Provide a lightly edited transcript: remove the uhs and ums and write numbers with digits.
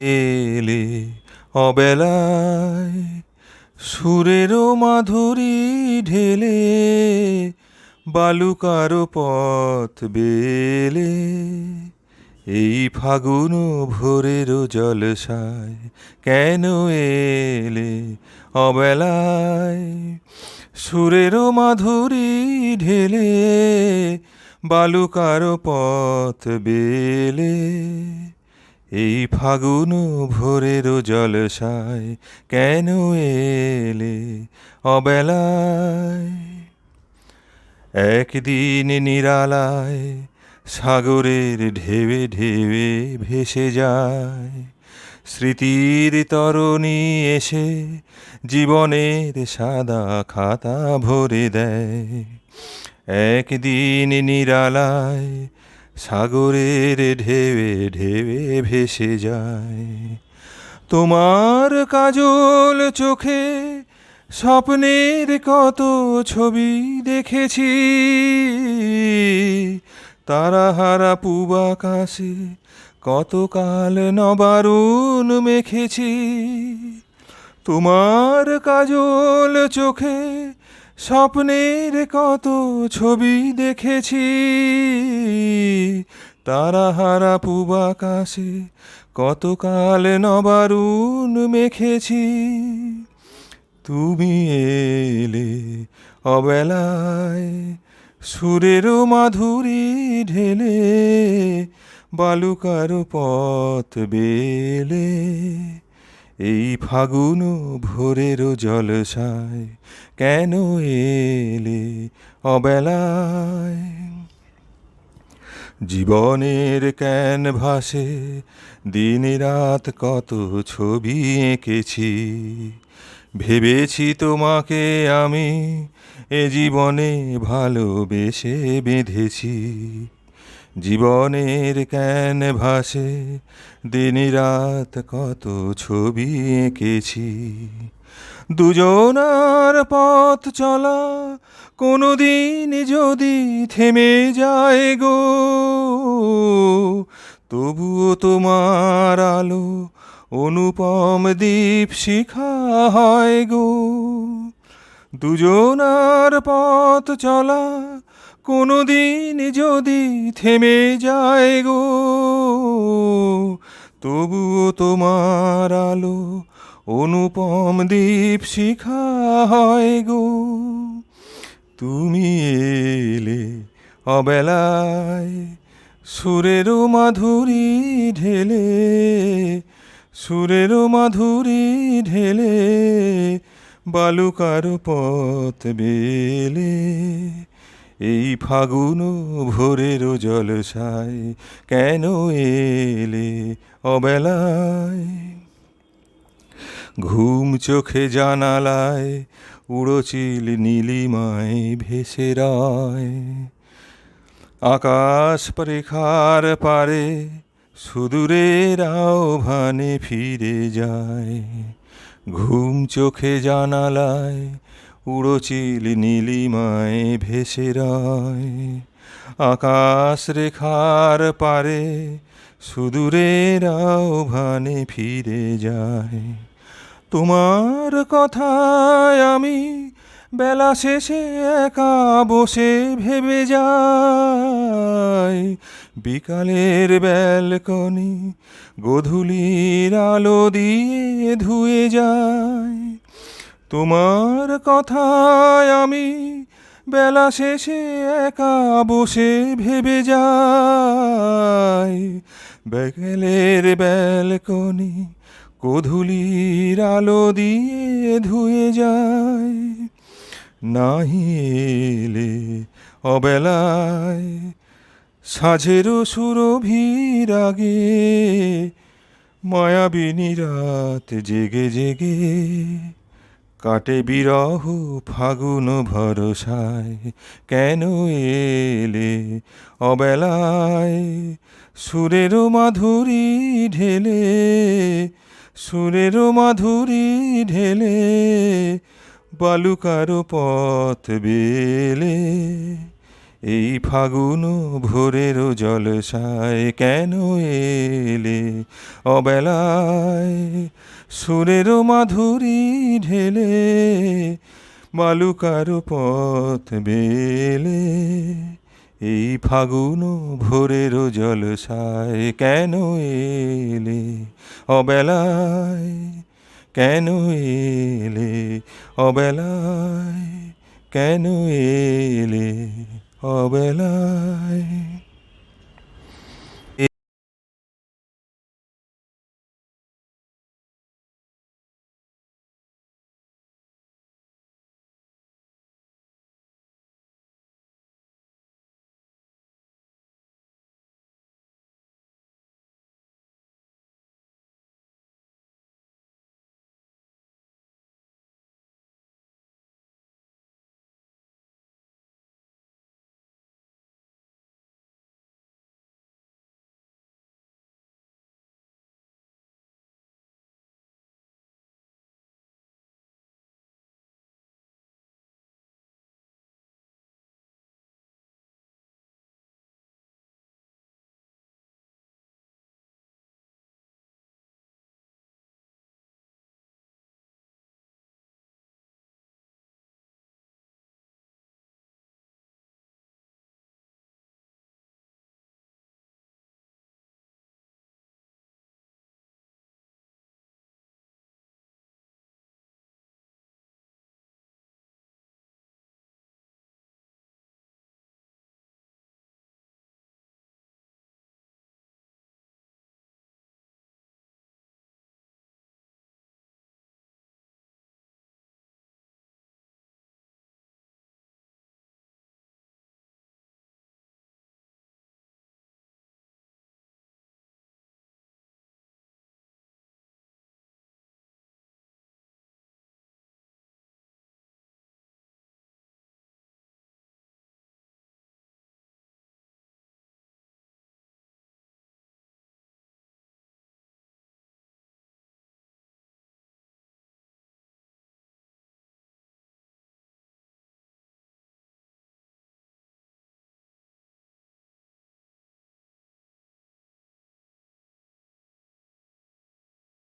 এলে অবেলায় সুরেরও মাধুরী ঢেলে বালুকারো পথ বেলে এই ফাগুন ভোরেরও জলসায় কেন এলে অবেলায় সুরেরও মাধুরী ঢেলে বালুকারো পথ বেলে এই ফাগুন ভোরেরও জলসায় কেন এলে অবেলায় একদিন নিরালায় সাগরের ঢেবে ঢেবে ভেসে যায় স্মৃতির তরণী এসে জীবনের সাদা খাতা ভরে দেয় একদিন নিরালায় সাগরের ঢেবে ঢেবে ভেসে যায় তোমার কাজল চোখে স্বপ্নের কত ছবি দেখেছি তারাহারা পূব আকাশে কতকাল নবারুণ মেখেছি তোমার কাজল চোখে স্বপ্নের কত ছবি দেখেছি তারাহারা পূব আকাশে কতকাল নবারুণ মেখেছি তুমি এলে অবেলায় সুরেরও মাধুরী ঢেলে বালুকারো পথ বেলে এই ফাগুন ভোরেরও জলসায় কেন এলে অবেলায় জীবনের ক্যানভাসে দিন রাত কত ছবি এঁকেছি ভেবেছি তোমাকে আমি এ জীবনে ভালোবেসে বেঁধেছি জীবনের ক্যানভাসে দিন রাত কত ছবি এঁকেছি দুজনার পথ চলা কোনো দিন যদি থেমে যায় গো তবুও তোমার আলো অনুপম দীপ শিখা হয় গো দুজনার পথ চলা কোনো দিন যদি থেমে যায় গো তবুও তোমার আলো অনুপম দীপ শিখা হয় গো তুমি এলে অবেলায় সুরেরও মাধুরী ঢেলে সুরেরও মাধুরী ঢেলে বালুকারো পথ বেলে এই ফাগুন ভোরেরও জলসায় কেন এলে অবেলায় ঘুম চোখে জানালায় উড়োচিল নীলিমায় ভেসে রায় আকাশ পরেখার পারে সুদূরের আহ্বানে ফিরে যায় ঘুম চোখে জানালায় উড়োচিল নীলিমায় ভেসে রায় আকাশ রেখার পারে সুদূরের আহ্বানে ফিরে যায় তোমার কথায় আমি বেলা শেষে একা বসে ভেবে যাই বিকালের ব্যালকনি গোধূলির আলো দিয়ে ধুয়ে যায় তোমার কথায় আমি বেলা শেষে একা বসে ভেবে যাই বিকালের ব্যালকনি গোধূলির আলো দিয়ে ধুয়ে যায় নাহি এলে অবেলায় সাঁঝেরও সুরভির আগে মায়াবিনী রাত জেগে জেগে কাটে বিরহ ফাগুন ভরসায় কেন এলে অবেলায় সুরেরও মাধুরী ঢেলে সুরেরও মাধুরী ঢেলে বালুকারো পথ বেলে এই ফাগুন ভোরের জলসায় কেন এলে অবেলায় সুরের মাধুরী ঢেলে বালুকার পথ বেলে এই ফাগুন ভোরের জলসায় কেন এলে অবেলায় কেন এলে অবেলায় কেন এলে অবেলায়।